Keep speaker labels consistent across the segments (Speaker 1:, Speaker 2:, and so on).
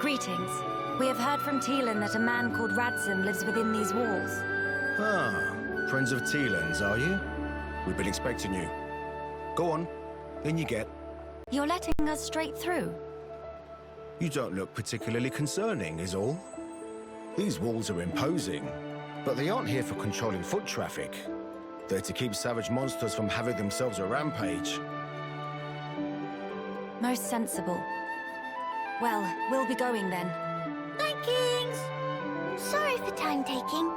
Speaker 1: Greetings. We have heard from Teelan that a man called Radzim lives within these walls.
Speaker 2: Ah, friends of Teelan's, are you? We've been expecting you. Go on, in you get.
Speaker 1: You're letting us straight through?
Speaker 2: You don't look particularly concerning, is all. These walls are imposing, but they aren't here for controlling foot traffic. They're to keep savage monsters from having themselves a rampage.
Speaker 1: Most sensible. Well, we'll be going then.
Speaker 3: Night, Kings! Sorry for time-taking.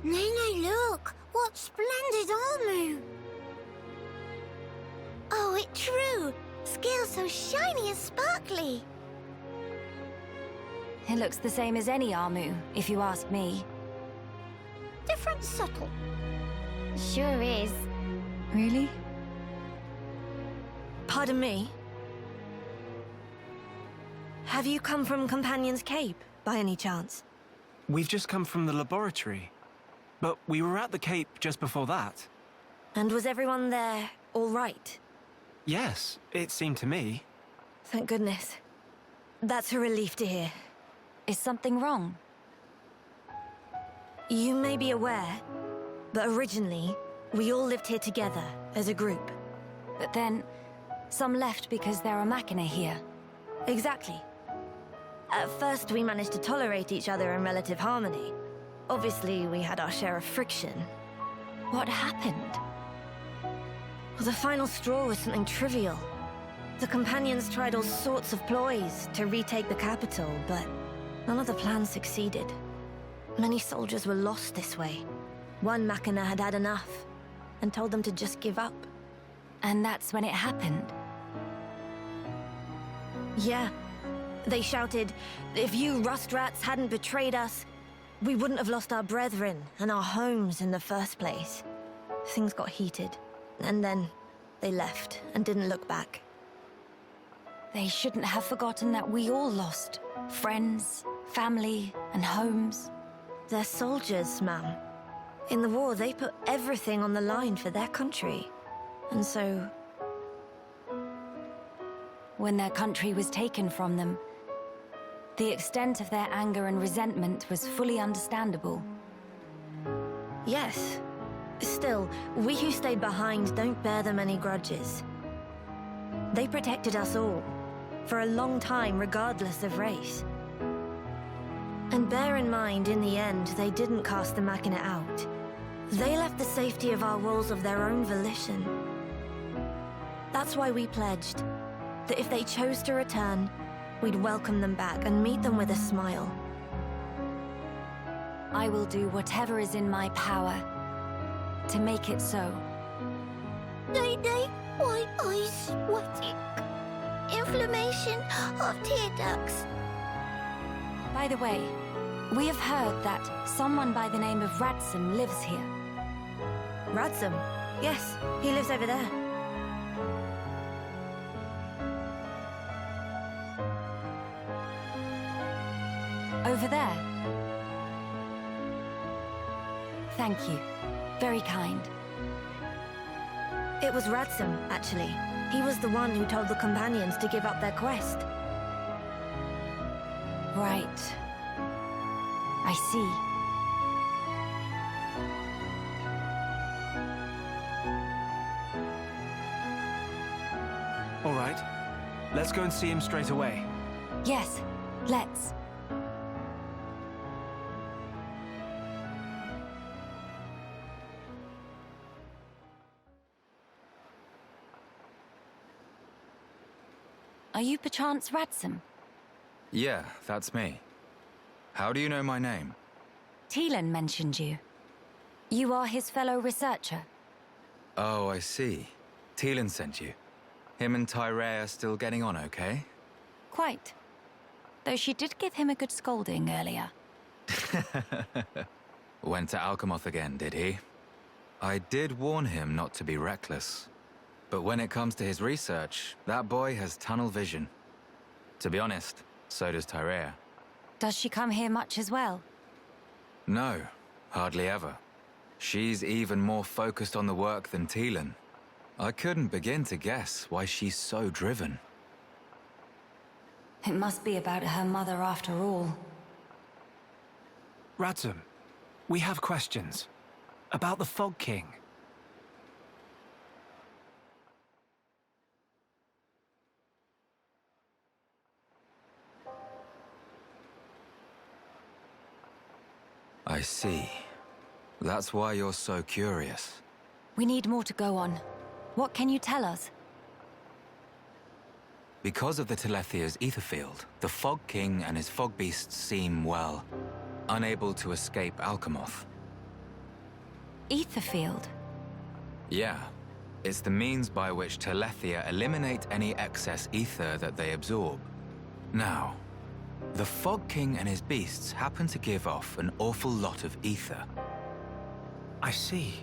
Speaker 3: Nene, look! What splendid armor! Oh, it's true! Scales so shiny and sparkly!
Speaker 1: It looks the same as any Armu, if you ask me.
Speaker 3: Different subtle. Sure is.
Speaker 1: Really?
Speaker 4: Pardon me? Have you come from Companion's Cape, by any chance?
Speaker 5: We've just come from the laboratory. But we were at the Cape just before that.
Speaker 4: And was everyone there all right?
Speaker 5: Yes, it seemed to me.
Speaker 4: Thank goodness. That's a relief to hear.
Speaker 1: Is something wrong?
Speaker 4: You may be aware, but originally, we all lived here together as a group.
Speaker 1: But then, some left because there are Machina here.
Speaker 4: Exactly. At first, we managed to tolerate each other in relative harmony. Obviously, we had our share of friction.
Speaker 1: What happened?
Speaker 4: Well, the final straw was something trivial. The Companions tried all sorts of ploys to retake the capital, but none of the plans succeeded. Many soldiers were lost this way. One Machina had had enough, and told them to just give up.
Speaker 1: And that's when it happened.
Speaker 4: Yeah. They shouted, if you rust rats hadn't betrayed us, we wouldn't have lost our brethren and our homes in the first place. Things got heated, and then they left and didn't look back.
Speaker 1: They shouldn't have forgotten that we all lost. Friends, family, and homes.
Speaker 4: They're soldiers, ma'am. In the war, they put everything on the line for their country. And so...
Speaker 1: when their country was taken from them, the extent of their anger and resentment was fully understandable.
Speaker 4: Yes. Still, we who stayed behind don't bear them any grudges. They protected us all, for a long time regardless of race. And bear in mind, in the end, they didn't cast the Machina out. They left the safety of our walls of their own volition. That's why we pledged that if they chose to return, we'd welcome them back and meet them with a smile.
Speaker 1: I will do whatever is in my power to make it so.
Speaker 3: Nene, white eyes sweating. Inflammation of tear ducts.
Speaker 1: By the way, we have heard that someone by the name of Radzim lives here.
Speaker 4: Radzim? Yes, he lives over there.
Speaker 1: Over there? Thank you. Very kind.
Speaker 4: It was Radzim, actually. He was the one who told the Companions to give up their quest.
Speaker 1: Right. I see.
Speaker 5: Let's go and see him straight away.
Speaker 1: Yes, let's. Are you perchance Radsum?
Speaker 6: Yeah, that's me. How do you know my name?
Speaker 1: Teelan mentioned you. You are his fellow researcher.
Speaker 6: Oh, I see. Teelan sent you. Him and Tyree are still getting on okay?
Speaker 1: Quite. Though she did give him a good scolding earlier.
Speaker 6: Went to Alchemoth again, did he? I did warn him not to be reckless. But when it comes to his research, that boy has tunnel vision. To be honest, so does Tyree.
Speaker 1: Does she come here much as well?
Speaker 6: No, hardly ever. She's even more focused on the work than Teelan. I couldn't begin to guess why she's so driven.
Speaker 1: It must be about her mother after all.
Speaker 5: Radsum, we have questions. About the Fog King.
Speaker 6: I see. That's why you're so curious.
Speaker 1: We need more to go on. What can you tell us?
Speaker 6: Because of the Telethia's ether field, the Fog King and his fog beasts seem, well, unable to escape Alchemoth.
Speaker 1: Ether field?
Speaker 6: Yeah. It's the means by which Telethia eliminate any excess ether that they absorb. Now, the Fog King and his beasts happen to give off an awful lot of ether.
Speaker 5: I see.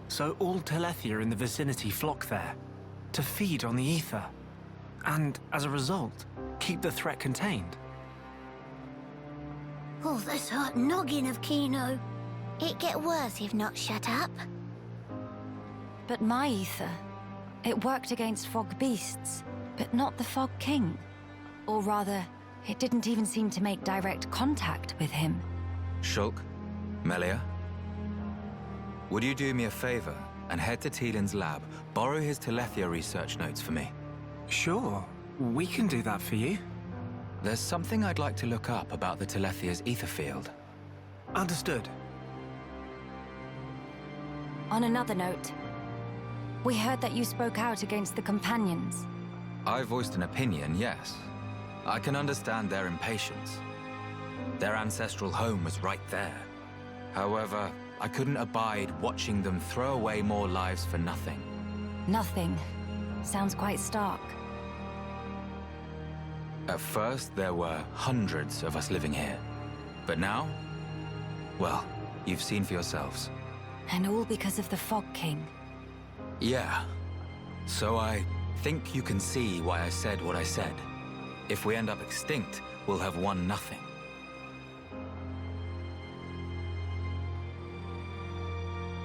Speaker 5: So all Telethia in the vicinity flock there, to feed on the ether. And, as a result, keep the threat contained.
Speaker 3: Oh, this hurt noggin of Kino. It get worse if not shut up.
Speaker 1: But my ether, it worked against fog beasts, but not the Fog King. Or rather, it didn't even seem to make direct contact with him.
Speaker 6: Shulk, Melia, would you do me a favor and head to Teelan's lab, borrow his Telethia research notes for me?
Speaker 5: Sure, we can do that for you.
Speaker 6: There's something I'd like to look up about the Telethia's ether field.
Speaker 5: Understood.
Speaker 1: On another note, we heard that you spoke out against the companions.
Speaker 6: I voiced an opinion, yes. I can understand their impatience. Their ancestral home was right there. However, I couldn't abide watching them throw away more lives for nothing.
Speaker 1: Nothing. Sounds quite stark.
Speaker 6: At first, there were hundreds of us living here. But now, well, you've seen for yourselves.
Speaker 1: And all because of the Fog King.
Speaker 6: Yeah. So I think you can see why I said what I said. If we end up extinct, we'll have won nothing.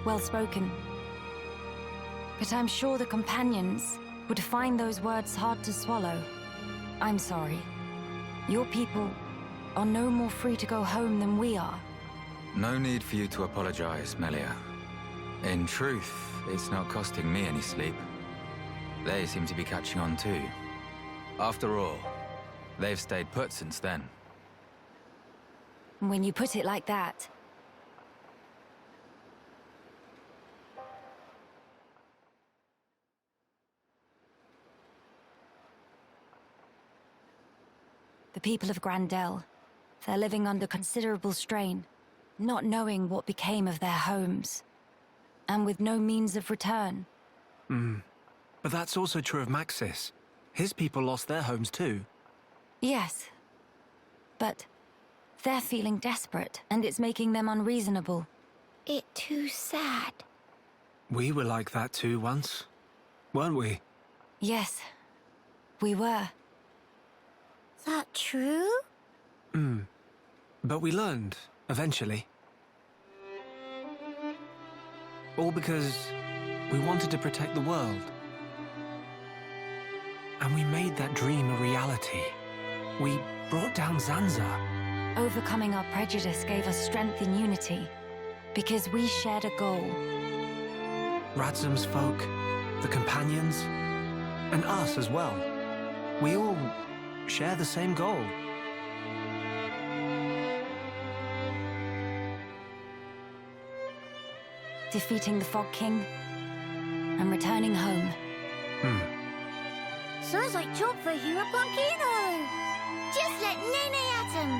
Speaker 1: Well spoken. But I'm sure the companions would find those words hard to swallow. I'm sorry. Your people are no more free to go home than we are.
Speaker 6: No need for you to apologize, Melia. In truth, it's not costing me any sleep. They seem to be catching on too. After all, they've stayed put since then.
Speaker 1: When you put it like that. The people of Grandel, they're living under considerable strain, not knowing what became of their homes, and with no means of return.
Speaker 5: But that's also true of Maxis. His people lost their homes too.
Speaker 1: Yes, but they're feeling desperate, and it's making them unreasonable.
Speaker 3: It too sad.
Speaker 5: We were like that too once, weren't we?
Speaker 1: Yes, we were.
Speaker 3: That true?
Speaker 5: But we learned, eventually. All because we wanted to protect the world. And we made that dream a reality. We brought down Zanza.
Speaker 1: Overcoming our prejudice gave us strength in unity, because we shared a goal.
Speaker 5: Radsum's folk, the companions, and us as well. We all share the same goal.
Speaker 1: Defeating the Fog King and returning home.
Speaker 3: Sounds like job for Nopon Kino. Just let Nene at him.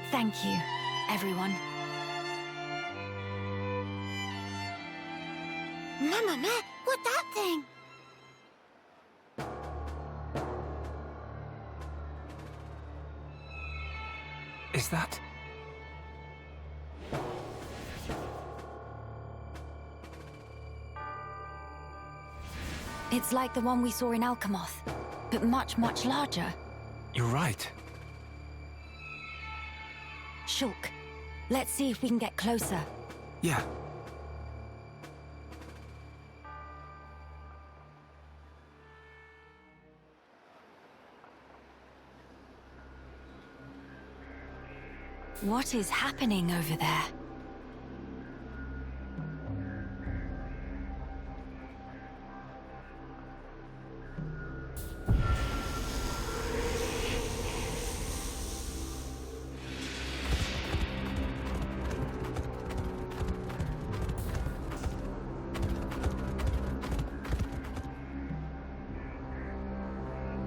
Speaker 1: Thank you, everyone.
Speaker 3: Mamma, what's that thing?
Speaker 5: Is that...
Speaker 1: It's like the one we saw in Alchemoth, but much, much larger.
Speaker 5: You're right.
Speaker 1: Shulk, let's see if we can get closer.
Speaker 5: Yeah.
Speaker 1: What is happening over there?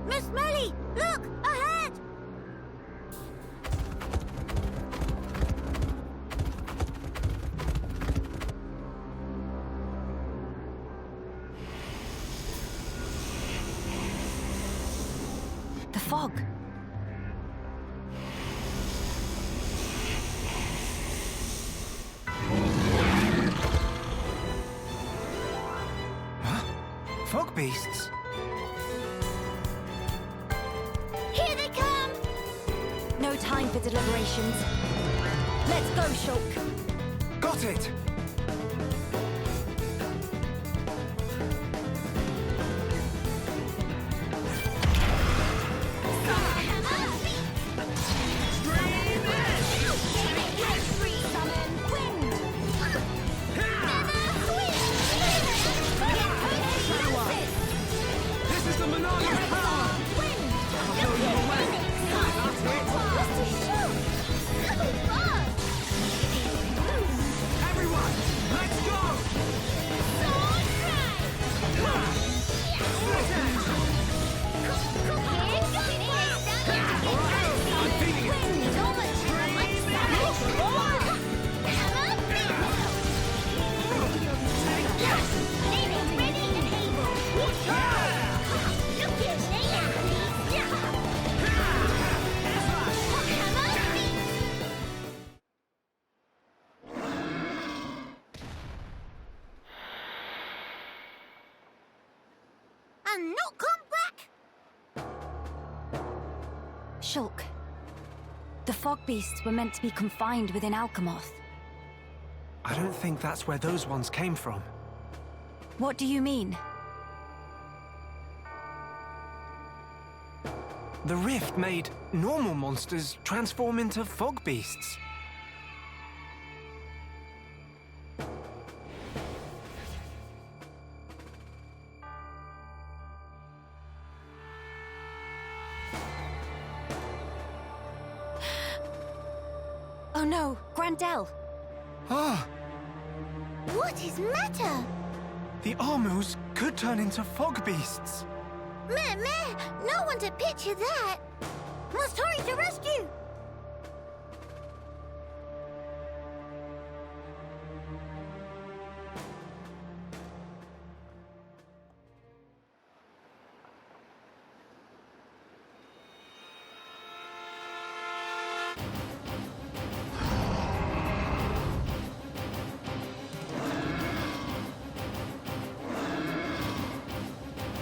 Speaker 3: Miss Melia, look! Ahead!
Speaker 1: The fog.
Speaker 5: Huh? Fog beasts?
Speaker 3: Here they come!
Speaker 1: No time for deliberations. Let's go, Shulk.
Speaker 5: Got it!
Speaker 3: This is the Monopoly power!
Speaker 5: Everyone, let's go! I'm feeling it!
Speaker 3: And not come back?
Speaker 1: Shulk. The fog beasts were meant to be confined within Alchemoth.
Speaker 5: I don't think that's where those ones came from.
Speaker 1: What do you mean?
Speaker 5: The rift made normal monsters transform into fog beasts.
Speaker 1: Oh no, Grandel!
Speaker 5: Ah!
Speaker 3: What is matter?
Speaker 5: The Armus could turn into fog beasts.
Speaker 3: Meh, no one to picture that. Must hurry to rescue.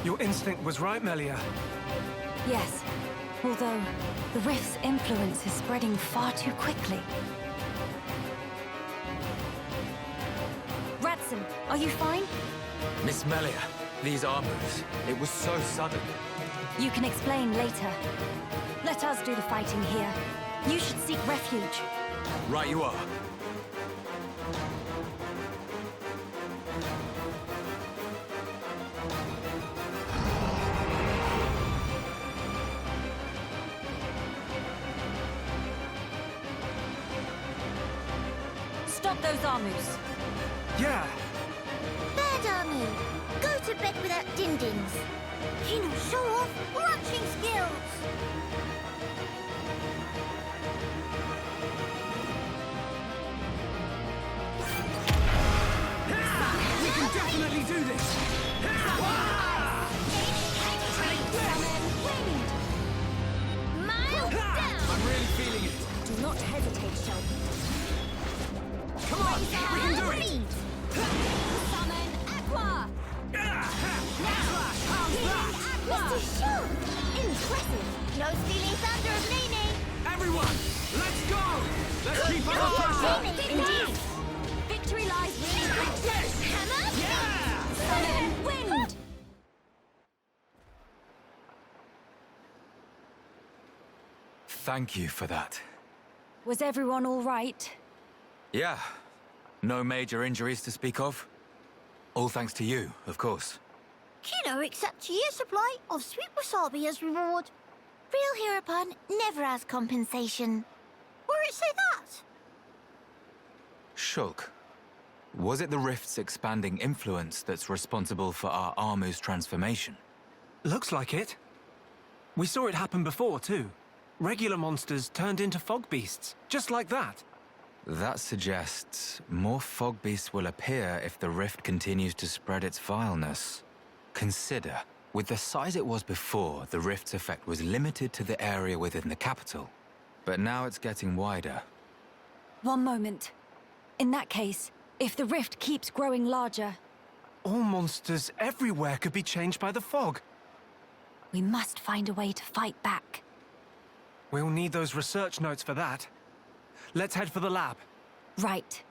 Speaker 5: Your instinct was right, Melia.
Speaker 1: Yes, although the rift's influence is spreading far too quickly. Radson, are you fine?
Speaker 6: Miss Melia, these Armus, it was so sudden.
Speaker 1: You can explain later. Let us do the fighting here. You should seek refuge.
Speaker 6: Right you are.
Speaker 1: Stop those Armus.
Speaker 5: Yeah.
Speaker 3: Bad Armu, go to bed without din-dins. Kino, show off crunching skills.
Speaker 5: We can definitely do this!
Speaker 3: Miles down.
Speaker 5: I'm really feeling it.
Speaker 1: Do not hesitate, Shulk.
Speaker 5: Come on, we can do it!
Speaker 1: Summon Aqua!
Speaker 3: Mr. Shulk! Impressive. No stealing thunder of Nene.
Speaker 5: Everyone, let's go! Let's keep our pressure!
Speaker 3: Indeed.
Speaker 1: Victory lies within
Speaker 3: Hammer.
Speaker 5: Yeah!
Speaker 1: Summon Wind!
Speaker 6: Thank you for that.
Speaker 1: Was everyone all right?
Speaker 6: Yeah. No major injuries to speak of. All thanks to you, of course.
Speaker 3: Kino accepts a year's supply of sweet wasabi as reward. Real hero pun never has compensation. Where it say that?
Speaker 6: Shulk, was it the rift's expanding influence that's responsible for our Armu's transformation?
Speaker 5: Looks like it. We saw it happen before, too. Regular monsters turned into fog beasts, just like that.
Speaker 6: That suggests more fog beasts will appear if the rift continues to spread its vileness. Consider, with the size it was before, the rift's effect was limited to the area within the capital. But now it's getting wider.
Speaker 1: One moment. In that case, if the rift keeps growing larger,
Speaker 5: All monsters everywhere could be changed by the fog.
Speaker 1: we must find a way to fight back.
Speaker 5: We'll need those research notes for that. Let's head for the lab.
Speaker 1: Right.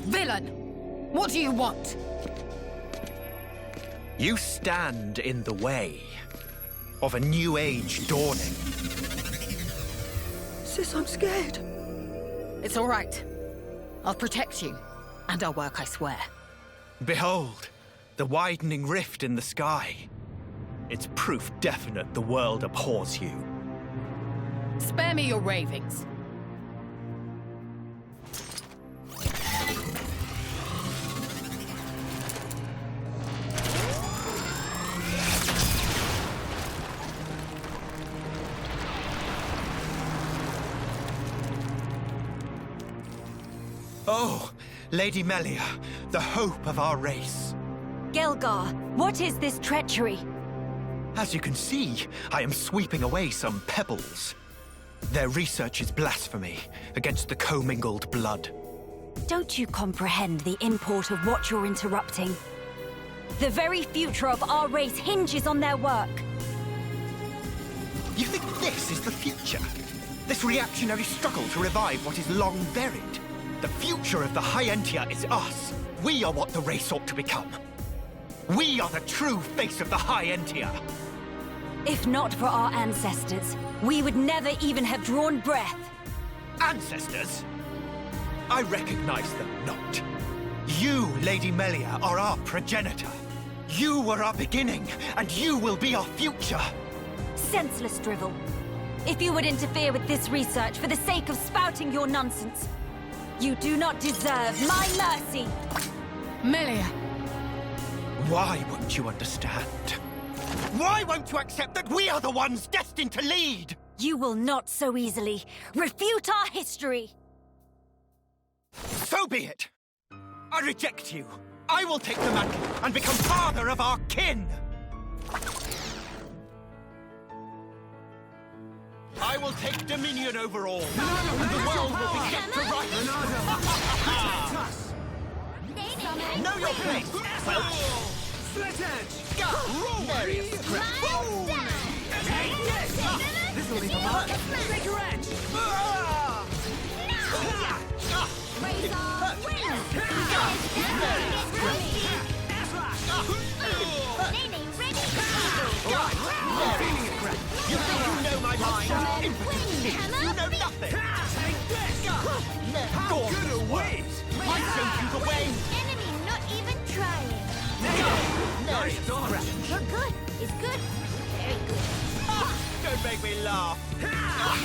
Speaker 7: Villain! What do you want?
Speaker 8: You stand in the way of a new age dawning.
Speaker 7: Sis, I'm scared. It's all right. I'll protect you. And I'll work, I swear.
Speaker 8: Behold, the widening rift in the sky. It's proof definite the world abhors you.
Speaker 7: Spare me your ravings.
Speaker 8: Oh, Lady Melia, the hope of our race.
Speaker 1: Gael'gar, what is this treachery?
Speaker 8: As you can see, I am sweeping away some pebbles. Their research is blasphemy against the commingled blood.
Speaker 1: Don't you comprehend the import of what you're interrupting? The very future of our race hinges on their work.
Speaker 8: You think this is the future? This reactionary struggle to revive what is long buried? The future of the High Entia is us. We are what the race ought to become. We are the true face of the High Entia.
Speaker 1: If not for our ancestors, we would never even have drawn breath.
Speaker 8: Ancestors? I recognize them not. You, Lady Melia, are our progenitor. You were our beginning, and you will be our future.
Speaker 1: Senseless drivel. If you would interfere with this research for the sake of spouting your nonsense, you do not deserve my mercy!
Speaker 7: Melia!
Speaker 8: Why won't you understand? Why won't you accept that we are the ones destined to lead?
Speaker 1: You will not so easily refute our history!
Speaker 8: So be it! I reject you. I will take the mantle and become father of our kin! I will take dominion over all, and the world will be set to rights. Know your place, Welch.
Speaker 5: Slit edge!
Speaker 7: This will be the mark.
Speaker 5: Take your edge!
Speaker 8: You think you know my mind? You know nothing!
Speaker 5: Take this!
Speaker 8: How
Speaker 5: good a wait!
Speaker 8: I showed you the way!
Speaker 3: Enemy not even trying.
Speaker 5: Nice dodge!
Speaker 3: You're good. It's good.
Speaker 8: Don't make me laugh.
Speaker 5: I'm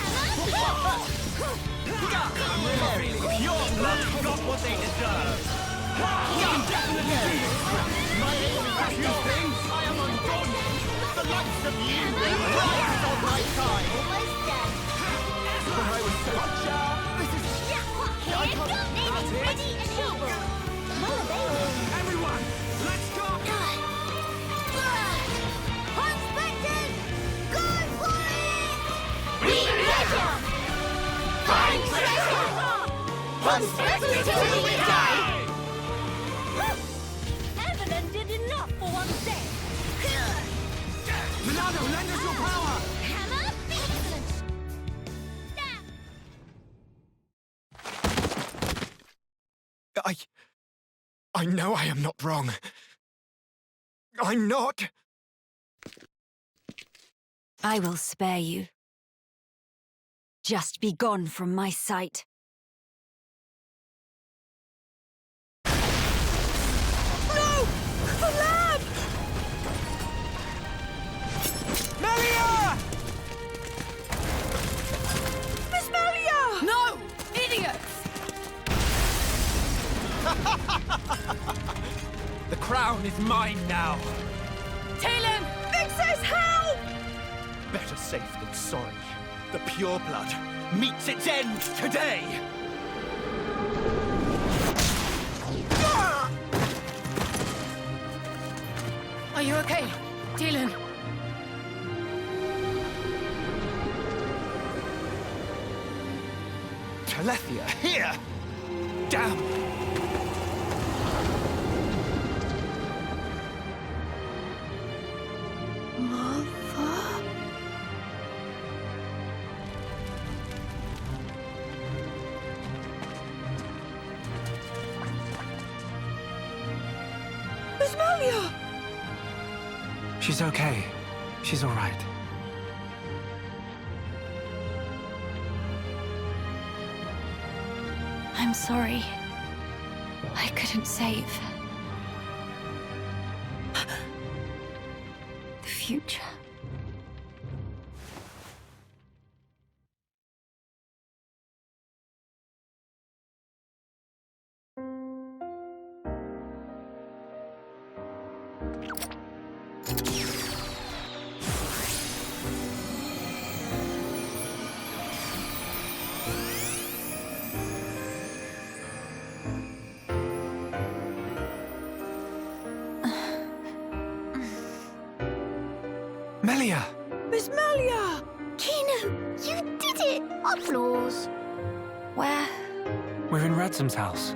Speaker 5: really feeling
Speaker 8: Your blood got what they deserve. You can definitely do this. My aim is a few things. I am undaunted. The likes of you rise on my side.
Speaker 3: Almost done.
Speaker 8: But I was so
Speaker 3: This is here comes Nene, Eddie, and Shoulder. Well, are they all?
Speaker 5: Everyone, let's go!
Speaker 3: Inspectors, go for it! We measure! Find treasure! Inspectors till we die! Evelyn did enough for one day.
Speaker 5: Milano, lend us your power!
Speaker 3: Hammer? Excellent!
Speaker 8: I know I am not wrong. I'm not.
Speaker 1: I will spare you. Just be gone from my sight.
Speaker 5: No! The lab! Melia! Miss Melia!
Speaker 7: No! Idiots!
Speaker 8: The crown is mine now.
Speaker 7: Talon!
Speaker 5: Vix's help!
Speaker 8: Better safe than sorry. The pure blood meets its end today.
Speaker 7: Are you okay, Talon?
Speaker 8: Telethia here! Damn!
Speaker 5: Miss Melia!
Speaker 9: She's okay. She's all right.
Speaker 1: I'm sorry. I couldn't save the future.
Speaker 9: Melia!
Speaker 5: Miss Melia!
Speaker 3: Kino, you did it! Applause.
Speaker 1: Where?
Speaker 9: We're in Radsom's house.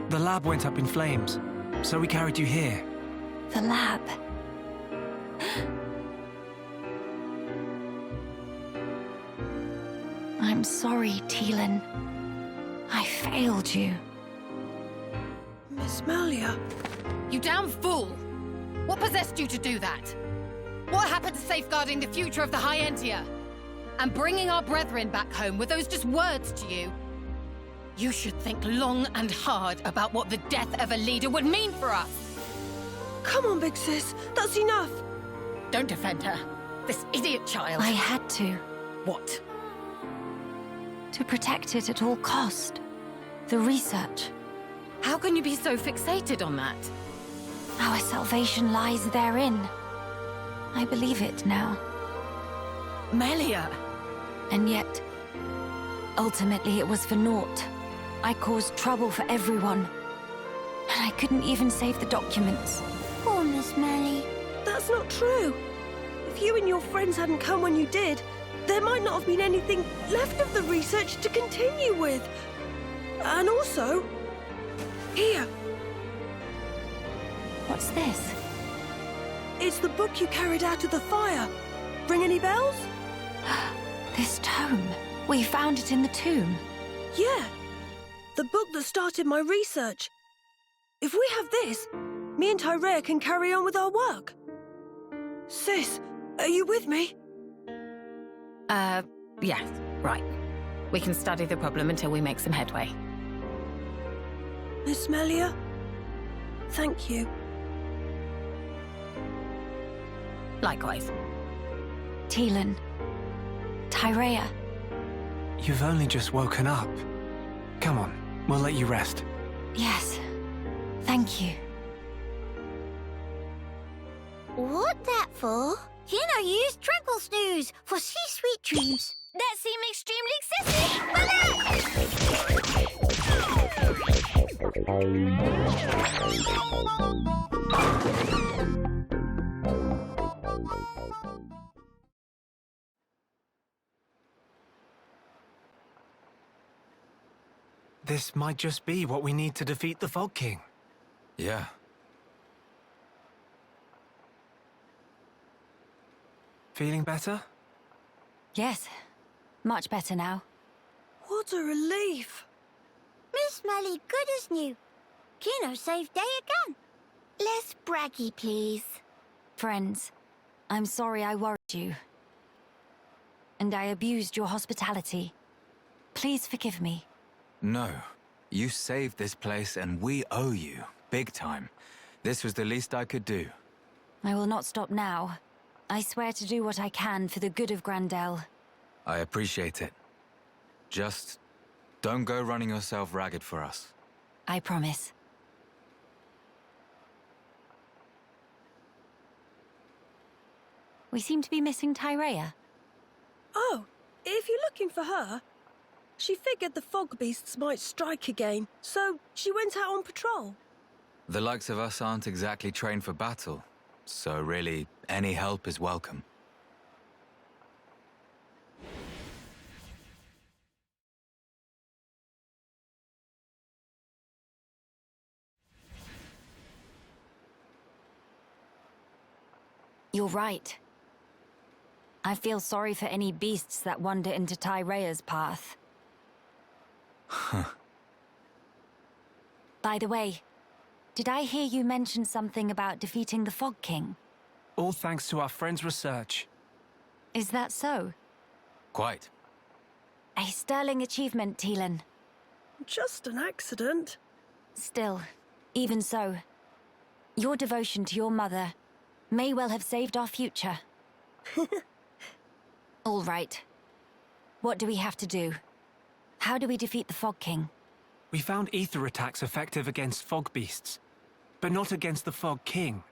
Speaker 9: The lab went up in flames, so we carried you here.
Speaker 1: The lab. I'm sorry, Talon. I failed you.
Speaker 5: Miss Melia?
Speaker 7: You damn fool! What possessed you to do that? What happened to safeguarding the future of the High Entia? And bringing our brethren back home, were those just words to you? You should think long and hard about what the death of a leader would mean for us!
Speaker 5: Come on, big sis. That's enough.
Speaker 7: Don't defend her. This idiot child.
Speaker 1: I had to.
Speaker 7: What?
Speaker 1: To protect it at all cost. The research.
Speaker 7: How can you be so fixated on that?
Speaker 1: Our salvation lies therein. I believe it now.
Speaker 7: Melia!
Speaker 1: And yet, ultimately it was for naught. I caused trouble for everyone. And I couldn't even save the documents.
Speaker 3: Poor Miss Melly.
Speaker 5: That's not true. If you and your friends hadn't come when you did, there might not have been anything left of the research to continue with. And also, here.
Speaker 1: What's this?
Speaker 5: It's the book you carried out of the fire. Ring any bells?
Speaker 1: This tome. We found it in the tomb.
Speaker 5: Yeah. The book that started my research. If we have this, me and Tyrea can carry on with our work. Sis, are you with me?
Speaker 7: Yes, right. We can study the problem until we make some headway.
Speaker 5: Miss Melia? Thank you.
Speaker 7: Likewise.
Speaker 1: Teelan. Tyrea.
Speaker 9: You've only just woken up. Come on, we'll let you rest.
Speaker 1: Yes. Thank you.
Speaker 3: What that for? You know, use Tranquil Snooze for sweet dreams.
Speaker 4: That seemed extremely excessive!
Speaker 9: This might just be what we need to defeat the Fog King.
Speaker 6: Yeah.
Speaker 9: Feeling better?
Speaker 1: Yes. Much better now.
Speaker 5: What a relief.
Speaker 3: Miss Melia good as new. Kino saved day again. Less braggy, please.
Speaker 1: Friends, I'm sorry I worried you. And I abused your hospitality. Please forgive me.
Speaker 6: No. You saved this place and we owe you. Big time. This was the least I could do.
Speaker 1: I will not stop now. I swear to do what I can for the good of Grandel.
Speaker 6: I appreciate it. Just don't go running yourself ragged for us.
Speaker 1: I promise. We seem to be missing Tyrea.
Speaker 5: Oh, if you're looking for her, she figured the fog beasts might strike again, so she went out on patrol.
Speaker 6: The likes of us aren't exactly trained for battle, so really, any help is welcome.
Speaker 1: You're right. I feel sorry for any beasts that wander into Tyrea's path. By the way, did I hear you mention something about defeating the Fog King?
Speaker 9: All thanks to our friend's research.
Speaker 1: Is that so?
Speaker 6: Quite.
Speaker 1: A sterling achievement, Teelan.
Speaker 5: Just an accident.
Speaker 1: Still, even so, your devotion to your mother may well have saved our future. All right. What do we have to do? How do we defeat the Fog King?
Speaker 9: We found ether attacks effective against fog beasts, but not against the Fog King.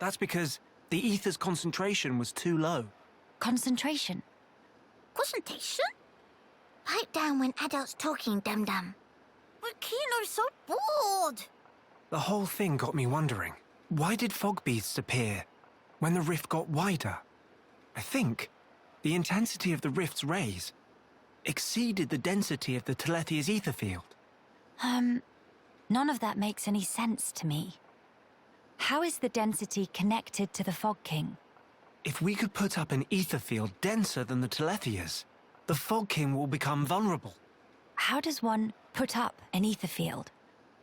Speaker 9: That's because the ether's concentration was too low.
Speaker 1: Concentration?
Speaker 3: Concentration? Pipe down when adults talking, dum-dum. But Kino's so bored.
Speaker 9: The whole thing got me wondering, why did fog beasts appear when the rift got wider? I think the intensity of the rift's rays exceeded the density of the Telethia's ether field.
Speaker 1: None of that makes any sense to me. How is the density connected to the Fog King?
Speaker 9: If we could put up an ether field denser than the Telethia's, the Fog King will become vulnerable.
Speaker 1: How does one put up an ether field?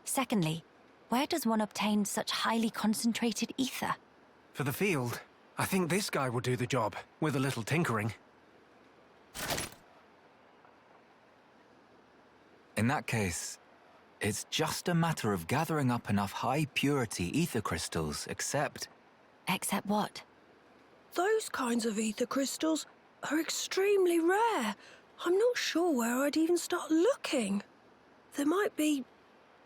Speaker 1: Secondly, where does one obtain such highly concentrated ether?
Speaker 9: For the field, I think this guy will do the job, with a little tinkering.
Speaker 6: In that case, it's just a matter of gathering up enough high-purity ether crystals, except...
Speaker 1: Except what?
Speaker 5: Those kinds of ether crystals are extremely rare. I'm not sure where I'd even start looking. There might be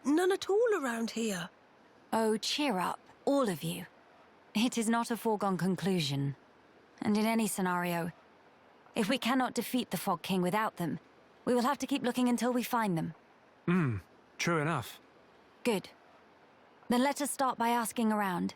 Speaker 5: none at all around here.
Speaker 1: Oh, cheer up, all of you. It is not a foregone conclusion. And in any scenario, if we cannot defeat the Fog King without them, we will have to keep looking until we find them.
Speaker 9: True enough.
Speaker 1: Good. Then let us start by asking around.